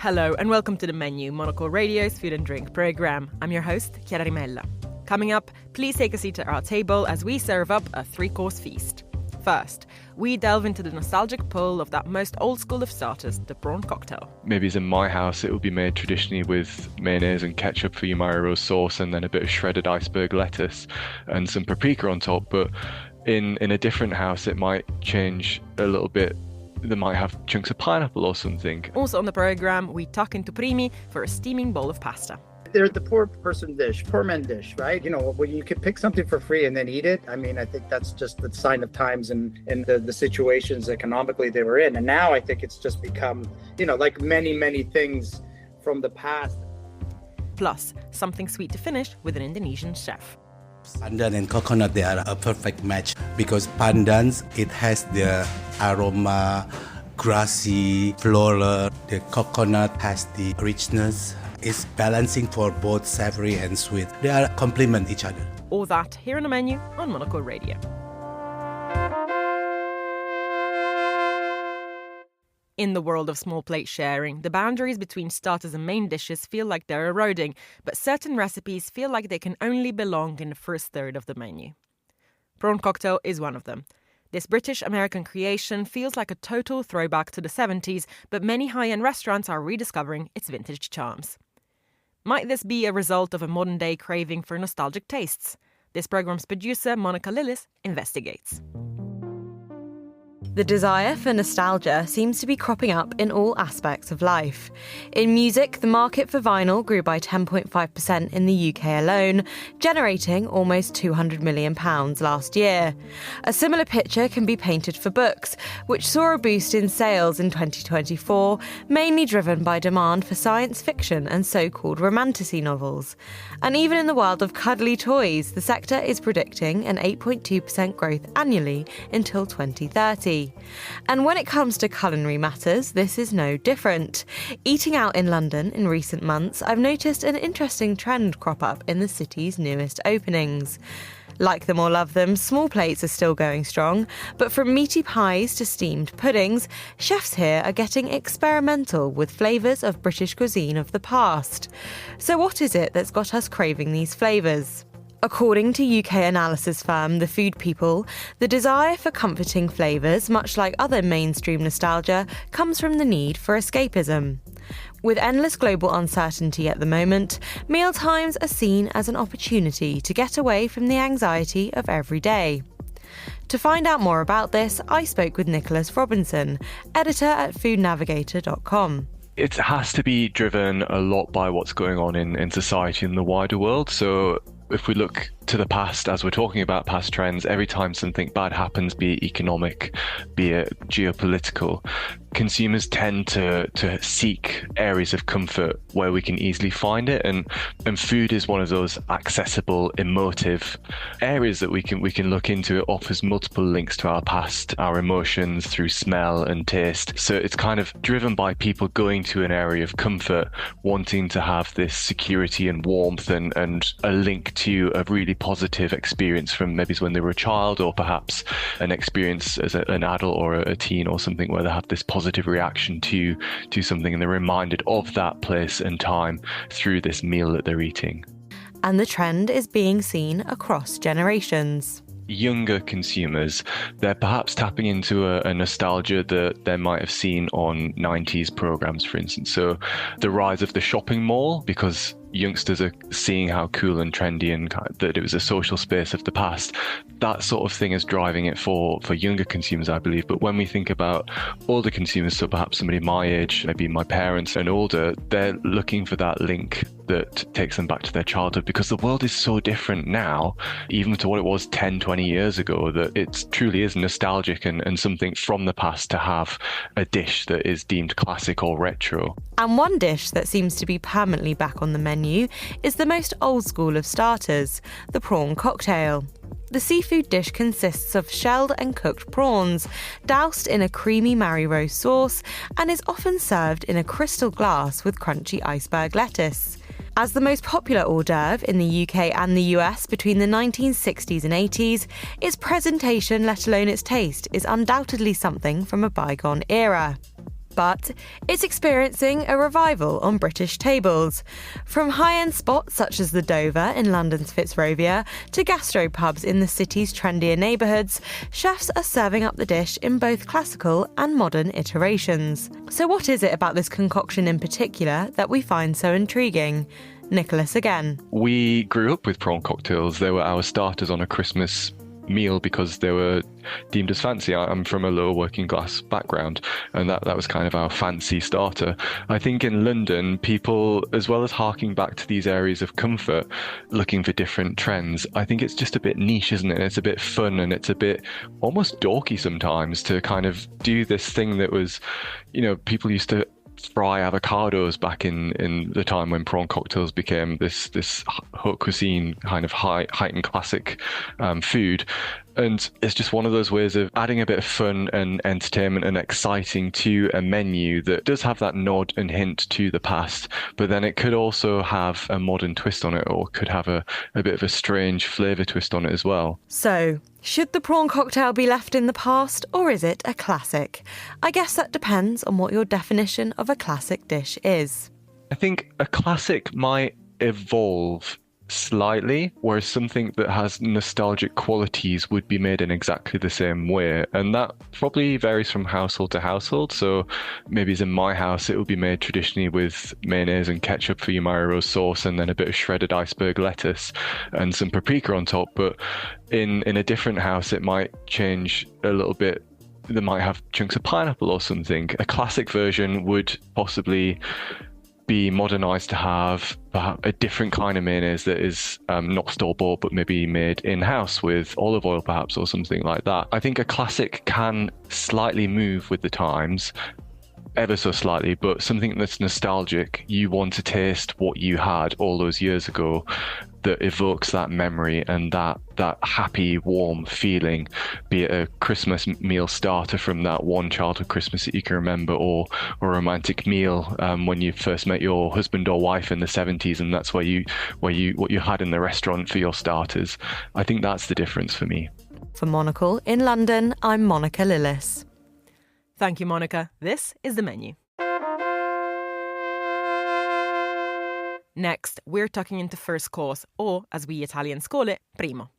Hello and welcome to The Menu, Monocle Radio's food and drink program. I'm your host, Chiara Rimella. Coming up, please take a seat at our table as we serve up a three-course feast. First, we delve into the nostalgic pull of that most old school of starters, the prawn cocktail. Maybe as in my house, it would be made traditionally with mayonnaise and ketchup for your Mario Rose sauce, and then a bit of shredded iceberg lettuce and some paprika on top. But in a different house, it might change a little bit. They might have chunks of pineapple or something. Also on the programme, we tuck into primi for a steaming bowl of pasta. They're the poor person dish, poor man dish, right? You know, when you could pick something for free and then eat it. I mean, I think that's just the sign of times and the situations economically they were in. And now I think it's just become, like many things from the past. Plus, something sweet to finish with an Indonesian chef. Pandan and coconut, they are a perfect match because pandans, it has the aroma, grassy, floral. The coconut has the richness. It's balancing for both savory and sweet. They are complement each other. All that here on The Menu on Monocle Radio. In the world of small plate sharing, the boundaries between starters and main dishes feel like they're eroding, but certain recipes feel like they can only belong in the first third of the menu. Prawn cocktail is one of them. This British-American creation feels like a total throwback to the 70s, but many high-end restaurants are rediscovering its vintage charms. Might this be a result of a modern-day craving for nostalgic tastes? This programme's producer, Monica Lillis, investigates. The desire for nostalgia seems to be cropping up in all aspects of life. In music, the market for vinyl grew by 10.5% in the UK alone, generating almost £200 million last year. A similar picture can be painted for books, which saw a boost in sales in 2024, mainly driven by demand for science fiction and so-called romantasy novels. And even in the world of cuddly toys, the sector is predicting an 8.2% growth annually until 2030. And when it comes to culinary matters, this is no different. Eating out in London in recent months, I've noticed an interesting trend crop up in the city's newest openings. Like them or love them, small plates are still going strong, but from meaty pies to steamed puddings, chefs here are getting experimental with flavours of British cuisine of the past. So what is it that's got us craving these flavours? According to UK analysis firm The Food People, the desire for comforting flavours, much like other mainstream nostalgia, comes from the need for escapism. With endless global uncertainty at the moment, mealtimes are seen as an opportunity to get away from the anxiety of every day. To find out more about this, I spoke with Nicholas Robinson, editor at foodnavigator.com. It has to be driven a lot by what's going on in society and the wider world. So if we look to the past, as we're talking about past trends, every time something bad happens, be it economic, be it geopolitical, consumers tend to seek areas of comfort where we can easily find it, and food is one of those accessible, emotive areas that we can look into. It offers multiple links to our past, our emotions through smell and taste. So it's kind of driven by people going to an area of comfort, wanting to have this security and warmth and a link to a really positive experience from maybe when they were a child, or perhaps an experience as an adult or a teen or something where they have this positive reaction to something and they're reminded of that place and time through this meal that they're eating. And the trend is being seen across generations. Younger consumers, they're perhaps tapping into a nostalgia that they might have seen on 90s programs, for instance. So the rise of the shopping mall, because youngsters are seeing how cool and trendy and that it was a social space of the past. That sort of thing is driving it for younger consumers, I believe. But when we think about older consumers, so perhaps somebody my age, maybe my parents and older, they're looking for that link that takes them back to their childhood, because the world is so different now, even to what it was 10, 20 years ago, that it truly is nostalgic and something from the past to have a dish that is deemed classic or retro. And one dish that seems to be permanently back on the menu is the most old school of starters, the prawn cocktail. The seafood dish consists of shelled and cooked prawns, doused in a creamy Marie Rose sauce, and is often served in a crystal glass with crunchy iceberg lettuce. As the most popular hors d'oeuvre in the UK and the US between the 1960s and 80s, its presentation, let alone its taste, is undoubtedly something from a bygone era. but it's experiencing a revival on British tables. From high-end spots such as the Dover in London's Fitzrovia to gastropubs in the city's trendier neighbourhoods, chefs are serving up the dish in both classical and modern iterations. So what is it about this concoction in particular that we find so intriguing? Nicholas again. We grew up with prawn cocktails. They were our starters on a Christmas meal because they were deemed as fancy. I'm from a lower working class background, and that was kind of our fancy starter. I think in London, people, as well as harking back to these areas of comfort, looking for different trends, I think it's just a bit niche, isn't it? It's a bit fun and it's a bit almost dorky sometimes to kind of do this thing that was, people used to fry avocados back in the time when prawn cocktails became this haute cuisine kind of heightened classic food. And it's just one of those ways of adding a bit of fun and entertainment and exciting to a menu that does have that nod and hint to the past, but then it could also have a modern twist on it, or could have a bit of a strange flavour twist on it as well. So, should the prawn cocktail be left in the past, or is it a classic? I guess that depends on what your definition of a classic dish is. I think a classic might evolve slightly, whereas something that has nostalgic qualities would be made in exactly the same way, and that probably varies from household to household. So maybe as in my house, it would be made traditionally with mayonnaise and ketchup for your Mayo Rose sauce, and then a bit of shredded iceberg lettuce and some paprika on top. But in a different house, it might change a little bit. They might have chunks of pineapple or something. A classic version would possibly be modernized to have perhaps a different kind of mayonnaise that is not store-bought, but maybe made in-house with olive oil perhaps, or something like that. I think a classic can slightly move with the times, ever so slightly, but something that's nostalgic, you want to taste what you had all those years ago, that evokes that memory and that happy, warm feeling, be it a Christmas meal starter from that one childhood Christmas that you can remember, or a romantic meal when you first met your husband or wife in the 70s, and that's what you had in the restaurant for your starters. I think that's the difference for me. For Monocle in London, I'm Monica Lillis. Thank you, Monica. This is the menu. Next, we're tucking into first course, or as we Italians call it, primo.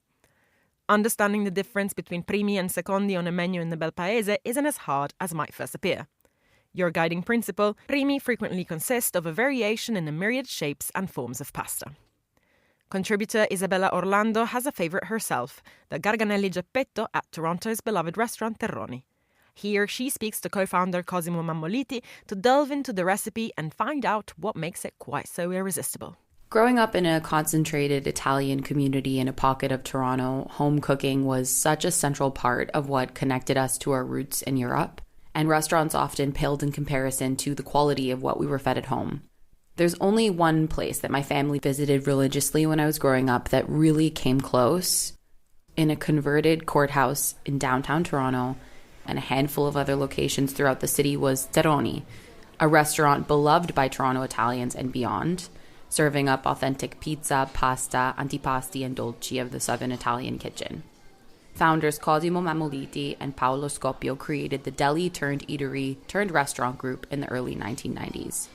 Understanding the difference between primi and secondi on a menu in the Bel Paese isn't as hard as might first appear. Your guiding principle, primi frequently consist of a variation in a myriad shapes and forms of pasta. Contributor Isabella Orlando has a favourite herself, the Garganelli Geppetto at Toronto's beloved restaurant Terroni. Here, she speaks to co-founder Cosimo Mammoliti to delve into the recipe and find out what makes it quite so irresistible. Growing up in a concentrated Italian community in a pocket of Toronto, home cooking was such a central part of what connected us to our roots in Europe, and restaurants often paled in comparison to the quality of what we were fed at home. There's only one place that my family visited religiously when I was growing up that really came close. In a converted courthouse in downtown Toronto, and a handful of other locations throughout the city, was Terroni, a restaurant beloved by Toronto Italians and beyond, serving up authentic pizza, pasta, antipasti, and dolci of the Southern Italian kitchen. Founders Cosimo Mammoliti and Paolo Scoppio created the deli-turned-eatery-turned-restaurant group in the early 1990s.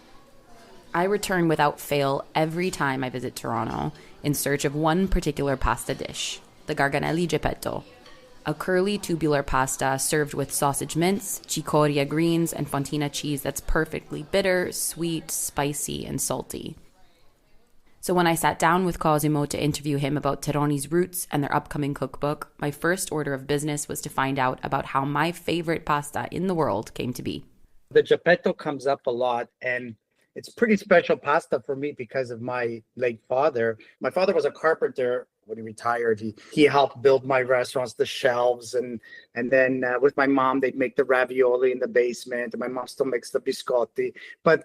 I return without fail every time I visit Toronto in search of one particular pasta dish, the Garganelli Geppetto, a curly tubular pasta served with sausage mince, cicoria greens, and fontina cheese that's perfectly bitter, sweet, spicy, and salty. So when I sat down with Cosimo to interview him about Terroni's roots and their upcoming cookbook, my first order of business was to find out about how my favorite pasta in the world came to be. The Geppetto comes up a lot, and it's pretty special pasta for me because of my late father. My father was a carpenter. When he retired, he helped build my restaurants, the shelves, and then with my mom, they'd make the ravioli in the basement, and my mom still makes the biscotti. But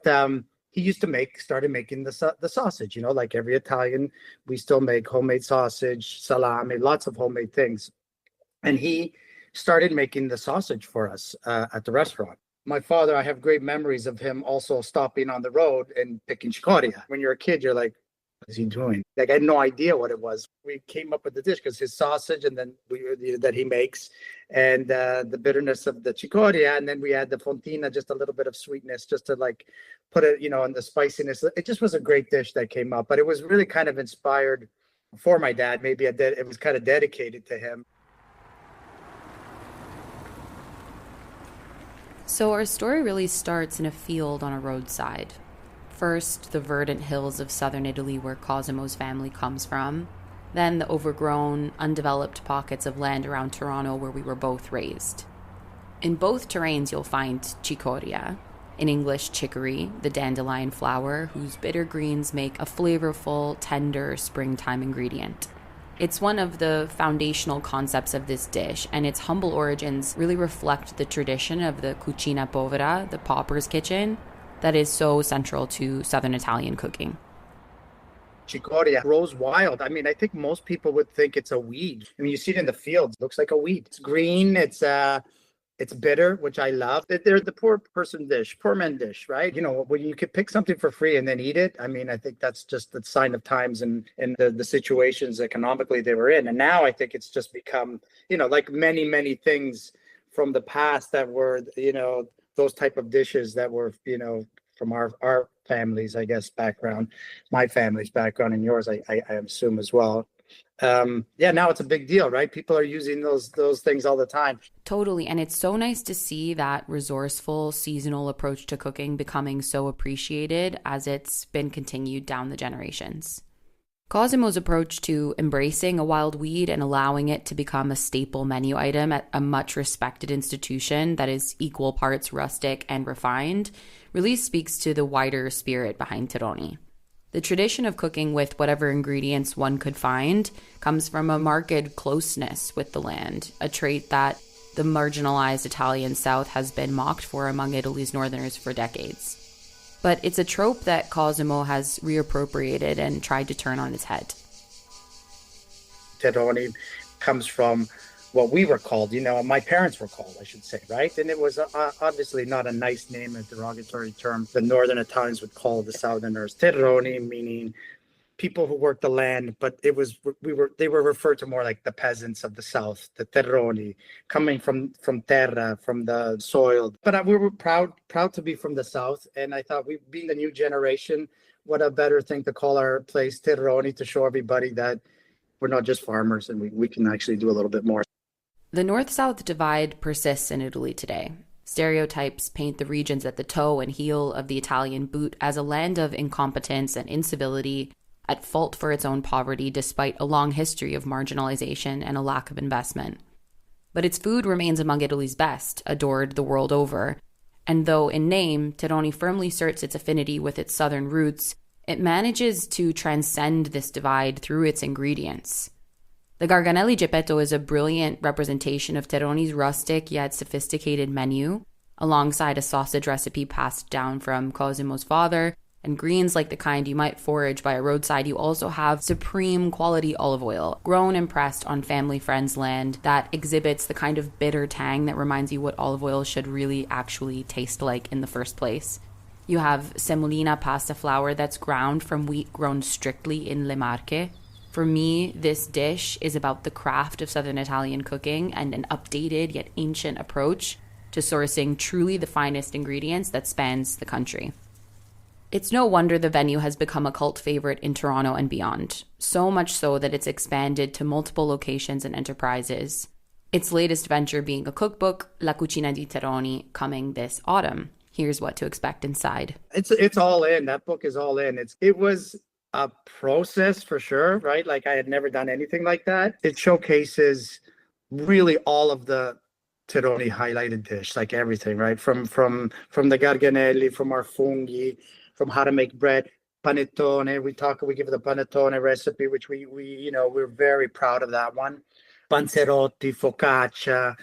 he started making the sausage, like every Italian, we still make homemade sausage, salami, lots of homemade things. And he started making the sausage for us at the restaurant. My father, I have great memories of him also stopping on the road and picking cicoria. When you're a kid, you're like, is he doing? Like, I had no idea what it was. We came up with the dish because his sausage and then that he makes, and the bitterness of the chicoria, and then we add the fontina, just a little bit of sweetness, just to like put it, and the spiciness. It just was a great dish that came up, but it was really kind of inspired for my dad. Maybe it was kind of dedicated to him. So our story really starts in a field on a roadside. First, the verdant hills of southern Italy where Cosimo's family comes from. Then the overgrown, undeveloped pockets of land around Toronto where we were both raised. In both terrains you'll find chicoria, in English chicory, the dandelion flower, whose bitter greens make a flavorful, tender springtime ingredient. It's one of the foundational concepts of this dish, and its humble origins really reflect the tradition of the cucina povera, the pauper's kitchen, that is so central to Southern Italian cooking. Chicoria grows wild. I mean, I think most people would think it's a weed. I mean, you see it in the fields. It looks like a weed. It's green. It's bitter, which I love. They're the poor person dish, poor man dish, right? When you could pick something for free and then eat it. I mean, I think that's just the sign of times and the situations economically they were in. And now I think it's just become, like many, many things from the past that were, those type of dishes that were, from our families, I guess, background, my family's background and yours, I assume as well. Now it's a big deal, right? People are using those things all the time. Totally. And it's so nice to see that resourceful, seasonal approach to cooking becoming so appreciated as it's been continued down the generations. Cosimo's approach to embracing a wild weed and allowing it to become a staple menu item at a much respected institution that is equal parts rustic and refined really speaks to the wider spirit behind Teroni. The tradition of cooking with whatever ingredients one could find comes from a marked closeness with the land, a trait that the marginalized Italian South has been mocked for among Italy's northerners for decades. But it's a trope that Cosimo has reappropriated and tried to turn on its head. Teroni comes from what we were called, my parents were called, I should say, right? And it was obviously not a nice name, a derogatory term. The northern Italians would call the southerners terroni, meaning people who worked the land, but they were referred to more like the peasants of the south, the terroni, coming from terra, from the soil. But we were proud to be from the south, and I thought, being the new generation, what a better thing to call our place terroni, to show everybody that we're not just farmers and we can actually do a little bit more. The north-south divide persists in Italy today. Stereotypes paint the regions at the toe and heel of the Italian boot as a land of incompetence and incivility, at fault for its own poverty despite a long history of marginalization and a lack of investment. But its food remains among Italy's best, adored the world over. And though in name, Teroni firmly asserts its affinity with its southern roots, it manages to transcend this divide through its ingredients. The Garganelli Geppetto is a brilliant representation of Teroni's rustic yet sophisticated menu, alongside a sausage recipe passed down from Cosimo's father, and greens like the kind you might forage by a roadside. You also have supreme quality olive oil, grown and pressed on family friends' land, that exhibits the kind of bitter tang that reminds you what olive oil should really actually taste like in the first place. You have semolina pasta flour that's ground from wheat grown strictly in Le Marche. For me, this dish is about the craft of Southern Italian cooking and an updated yet ancient approach to sourcing truly the finest ingredients that spans the country. It's no wonder the venue has become a cult favorite in Toronto and beyond, so much so that it's expanded to multiple locations and enterprises. Its latest venture being a cookbook, La Cucina di Teroni, coming this autumn. Here's what to expect inside. It's all in. That book is all in. It was a process for sure, right? Like, I had never done anything like that. It showcases really all of the Teroni highlighted dish, like everything, right? From the garganelli, from our funghi, from how to make bread, panettone. We give the panettone recipe, which we're very proud of that one. Panzerotti, focaccia,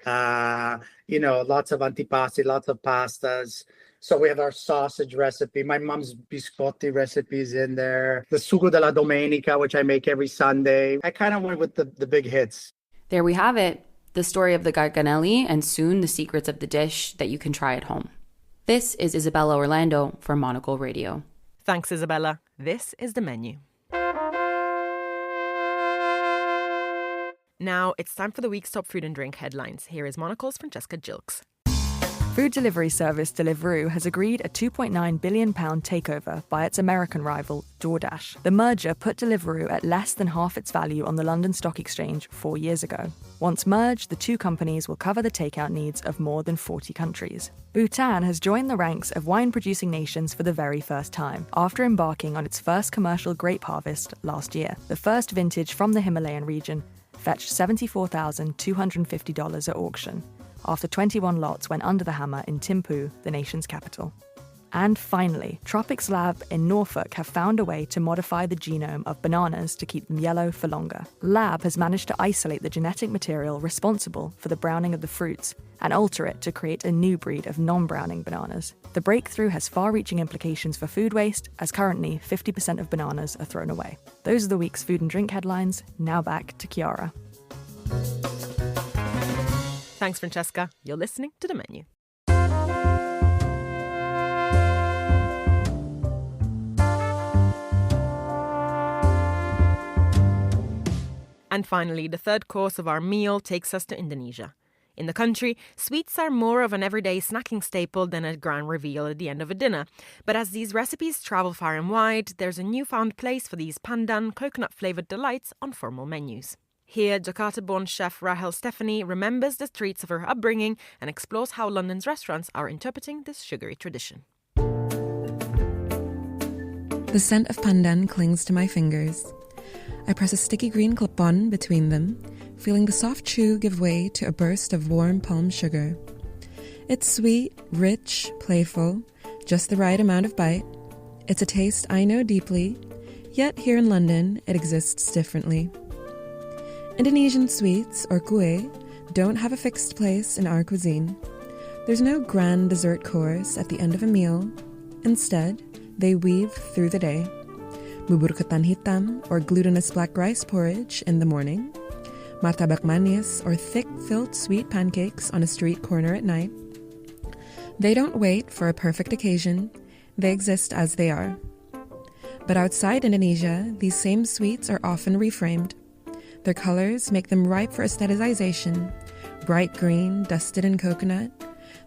lots of antipasti, lots of pastas. So we have our sausage recipe. My mom's biscotti recipes in there. The sugo della domenica, which I make every Sunday. I kind of went with the big hits. There we have it. The story of the Garganelli, and soon the secrets of the dish that you can try at home. This is Isabella Orlando for Monocle Radio. Thanks, Isabella. This is the menu. Now it's time for the week's top food and drink headlines. Here is Monocle's Francesca Gilks. Food delivery service Deliveroo has agreed a £2.9 billion takeover by its American rival, DoorDash. The merger put Deliveroo at less than half its value on the London Stock Exchange 4 years ago. Once merged, the two companies will cover the takeout needs of more than 40 countries. Bhutan has joined the ranks of wine-producing nations for the very first time, after embarking on its first commercial grape harvest last year. The first vintage from the Himalayan region fetched $74,250 at auction, after 21 lots went under the hammer in Thimphu, the nation's capital. And finally, Tropics Lab in Norfolk have found a way to modify the genome of bananas to keep them yellow for longer. Lab has managed to isolate the genetic material responsible for the browning of the fruits and alter it to create a new breed of non-browning bananas. The breakthrough has far-reaching implications for food waste, as currently 50% of bananas are thrown away. Those are the week's food and drink headlines. Now back to Chiara. Thanks, Francesca. You're listening to The Menu. And finally, the third course of our meal takes us to Indonesia. In the country, sweets are more of an everyday snacking staple than a grand reveal at the end of a dinner. But as these recipes travel far and wide, there's a newfound place for these pandan coconut-flavoured delights on formal menus. Here, Jakarta-born chef Rahel Stephanie remembers the treats of her upbringing and explores how London's restaurants are interpreting this sugary tradition. The scent of pandan clings to my fingers. I press a sticky green clip-on between them, feeling the soft chew give way to a burst of warm palm sugar. It's sweet, rich, playful, just the right amount of bite. It's a taste I know deeply, yet here in London it exists differently. Indonesian sweets, or kue, don't have a fixed place in our cuisine. There's no grand dessert course at the end of a meal. Instead, they weave through the day. Bubur ketan hitam, or glutinous black rice porridge, in the morning. Martabak manis, or thick-filled sweet pancakes on a street corner at night. They don't wait for a perfect occasion. They exist as they are. But outside Indonesia, these same sweets are often reframed. Their colors make them ripe for aestheticization. Bright green, dusted in coconut.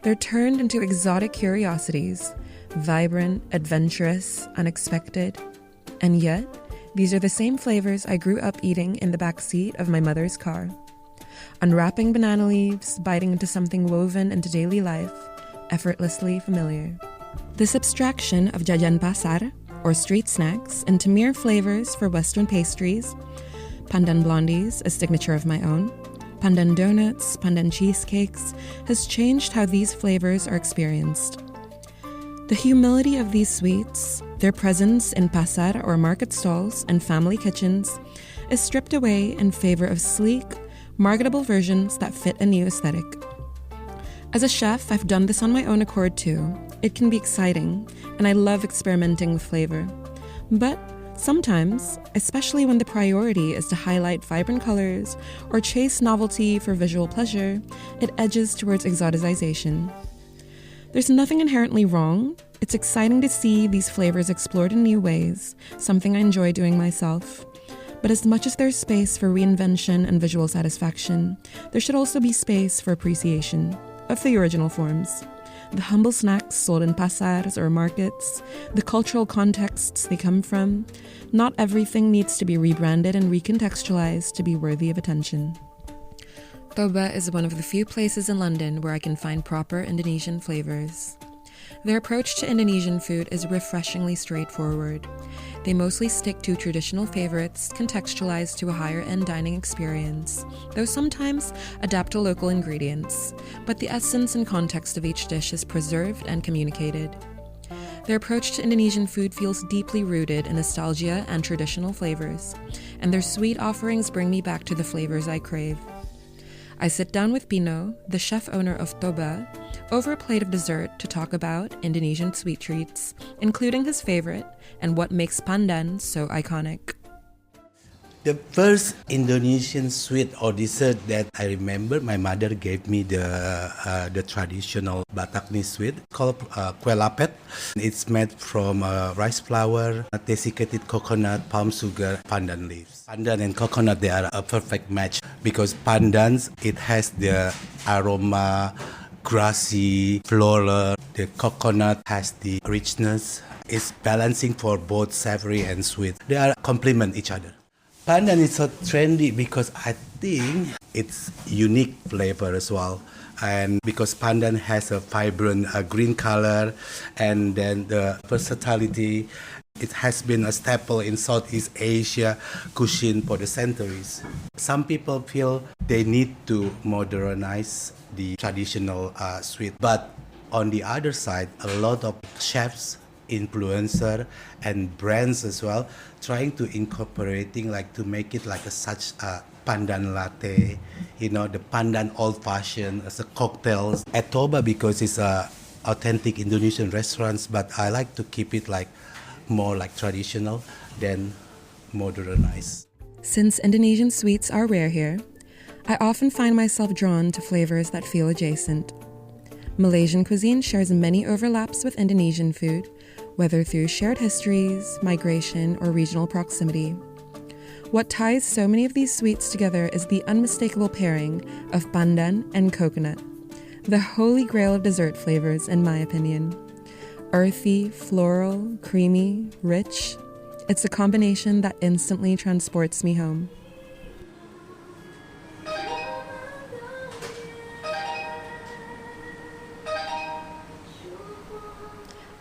They're turned into exotic curiosities. Vibrant, adventurous, unexpected. And yet, these are the same flavors I grew up eating in the backseat of my mother's car. Unwrapping banana leaves, biting into something woven into daily life, effortlessly familiar. This abstraction of jajan pasar, or street snacks, into mere flavors for Western pastries, pandan blondies, a signature of my own, pandan donuts, pandan cheesecakes, has changed how these flavors are experienced. The humility of these sweets, their presence in pasar or market stalls and family kitchens, is stripped away in favor of sleek, marketable versions that fit a new aesthetic. As a chef, I've done this on my own accord too. It can be exciting, and I love experimenting with flavor. But sometimes, especially when the priority is to highlight vibrant colors or chase novelty for visual pleasure, it edges towards exoticization. There's nothing inherently wrong. It's exciting to see these flavors explored in new ways, something I enjoy doing myself. But as much as there's space for reinvention and visual satisfaction, there should also be space for appreciation of the original forms. The humble snacks sold in pasars or markets, the cultural contexts they come from. Not everything needs to be rebranded and recontextualized to be worthy of attention. Toba is one of the few places in London where I can find proper Indonesian flavors. Their approach to Indonesian food is refreshingly straightforward. They mostly stick to traditional favorites, contextualized to a higher-end dining experience, though sometimes adapt to local ingredients, but the essence and context of each dish is preserved and communicated. Their approach to Indonesian food feels deeply rooted in nostalgia and traditional flavors, and their sweet offerings bring me back to the flavors I crave. I sit down with Pino, the chef-owner of Toba, over a plate of dessert to talk about Indonesian sweet treats, including his favorite and what makes pandan so iconic. The first Indonesian sweet or dessert that I remember, my mother gave me the traditional Batakni sweet called kue lapet. It's made from rice flour, desiccated coconut, palm sugar, pandan leaves. Pandan and coconut, they are a perfect match because pandan, it has the aroma, grassy, floral. The coconut has the richness. It's balancing for both savory and sweet. They are complement each other. Pandan is so trendy because I think it's unique flavor as well. And because pandan has a vibrant green color and then the versatility, it has been a staple in Southeast Asia cuisine for the centuries. Some people feel they need to modernize the traditional sweet. But on the other side, a lot of chefs, influencer and brands as well trying to incorporating like to make it like such a pandan latte, the pandan old fashioned as a cocktails at Toba because it's a authentic Indonesian restaurants, but I like to keep it like more like traditional than modernized. Since Indonesian sweets are rare here, I often find myself drawn to flavors that feel adjacent. Malaysian cuisine shares many overlaps with Indonesian food, whether through shared histories, migration, or regional proximity. What ties so many of these sweets together is the unmistakable pairing of pandan and coconut, the holy grail of dessert flavors, in my opinion. Earthy, floral, creamy, rich. It's a combination that instantly transports me home.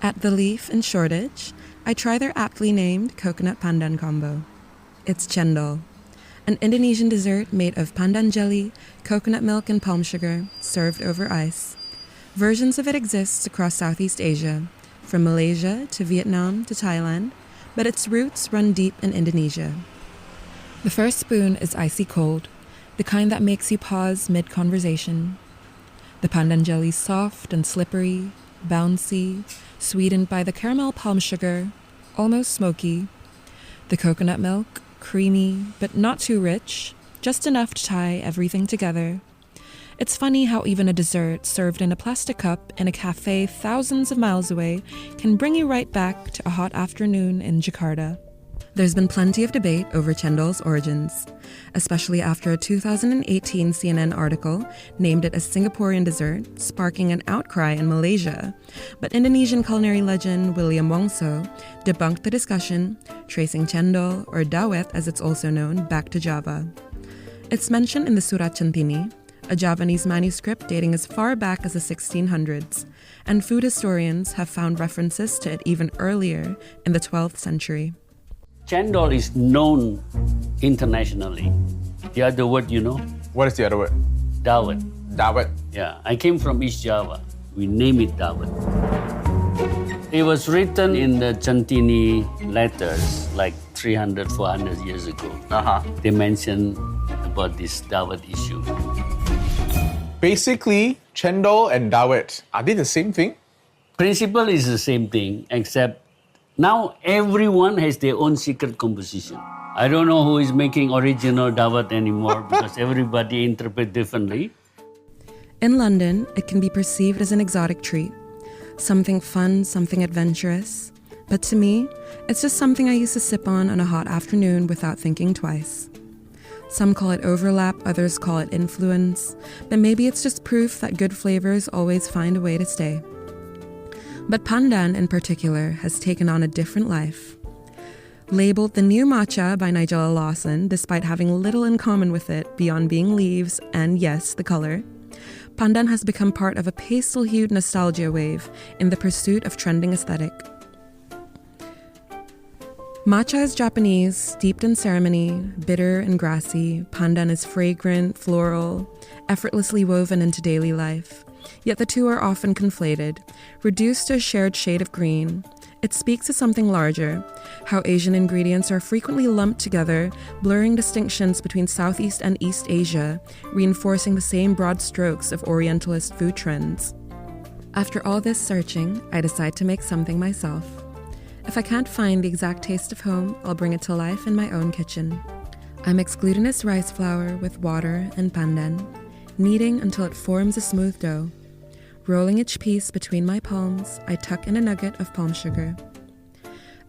At The Leaf in Shoreditch, I try their aptly named coconut pandan combo. It's cendol, an Indonesian dessert made of pandan jelly, coconut milk, and palm sugar, served over ice. Versions of it exist across Southeast Asia, from Malaysia to Vietnam to Thailand, but its roots run deep in Indonesia. The first spoon is icy cold, the kind that makes you pause mid-conversation. The pandan jelly's soft and slippery, bouncy, sweetened by the caramel palm sugar, almost smoky. The coconut milk, creamy, but not too rich, just enough to tie everything together. It's funny how even a dessert served in a plastic cup in a cafe thousands of miles away can bring you right back to a hot afternoon in Jakarta. There's been plenty of debate over cendol's origins, especially after a 2018 CNN article named it a Singaporean dessert, sparking an outcry in Malaysia. But Indonesian culinary legend William Wongso debunked the discussion, tracing cendol, or dawet as it's also known, back to Java. It's mentioned in the Surat Centini, a Javanese manuscript dating as far back as the 1600s, and food historians have found references to it even earlier in the 12th century. Cendol is known internationally. The other word, you know? What is the other word? Dawet. Dawet. Yeah, I came from East Java. We name it Dawet. It was written in the Centini letters like 300, 400 years ago. They mentioned about this Dawet issue. Basically, cendol and dawet, are they the same thing? Principle is the same thing, except now everyone has their own secret composition. I don't know who is making original dawet anymore because everybody interprets differently. In London, it can be perceived as an exotic treat. Something fun, something adventurous. But to me, it's just something I used to sip on a hot afternoon without thinking twice. Some call it overlap, others call it influence, but maybe it's just proof that good flavors always find a way to stay. But pandan in particular has taken on a different life. Labeled the new matcha by Nigella Lawson, despite having little in common with it beyond being leaves and, yes, the color, pandan has become part of a pastel-hued nostalgia wave in the pursuit of trending aesthetic. Matcha is Japanese, steeped in ceremony, bitter and grassy. Pandan is fragrant, floral, effortlessly woven into daily life. Yet the two are often conflated, reduced to a shared shade of green. It speaks to something larger, how Asian ingredients are frequently lumped together, blurring distinctions between Southeast and East Asia, reinforcing the same broad strokes of Orientalist food trends. After all this searching, I decide to make something myself. If I can't find the exact taste of home, I'll bring it to life in my own kitchen. I mix glutinous rice flour with water and pandan, kneading until it forms a smooth dough. Rolling each piece between my palms, I tuck in a nugget of palm sugar.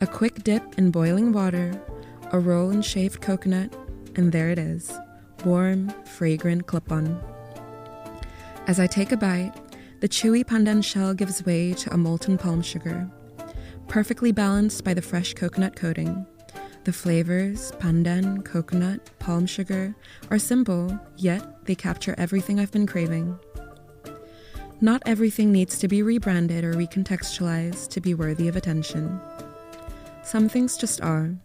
A quick dip in boiling water, a roll in shaved coconut, and there it is, warm, fragrant clip-on. As I take a bite, the chewy pandan shell gives way to a molten palm sugar, perfectly balanced by the fresh coconut coating. The flavors, pandan, coconut, palm sugar, are simple, yet they capture everything I've been craving. Not everything needs to be rebranded or recontextualized to be worthy of attention. Some things just are,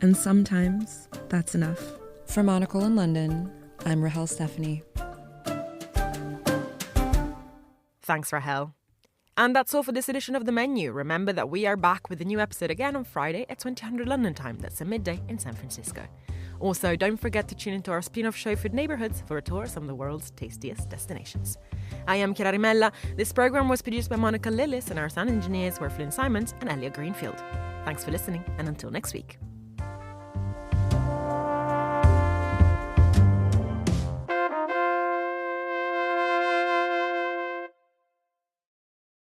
and sometimes that's enough. For Monocle in London, I'm Rahel Stephanie. Thanks, Rahel. And that's all for this edition of The Menu. Remember that we are back with a new episode again on Friday at 2000 London time. That's at midday in San Francisco. Also, don't forget to tune into our spin-off show Food Neighborhoods for a tour of some of the world's tastiest destinations. I am Chiara Rimella. This program was produced by Monica Lillis and our sound engineers were Flynn Simons and Elliot Greenfield. Thanks for listening, and until next week.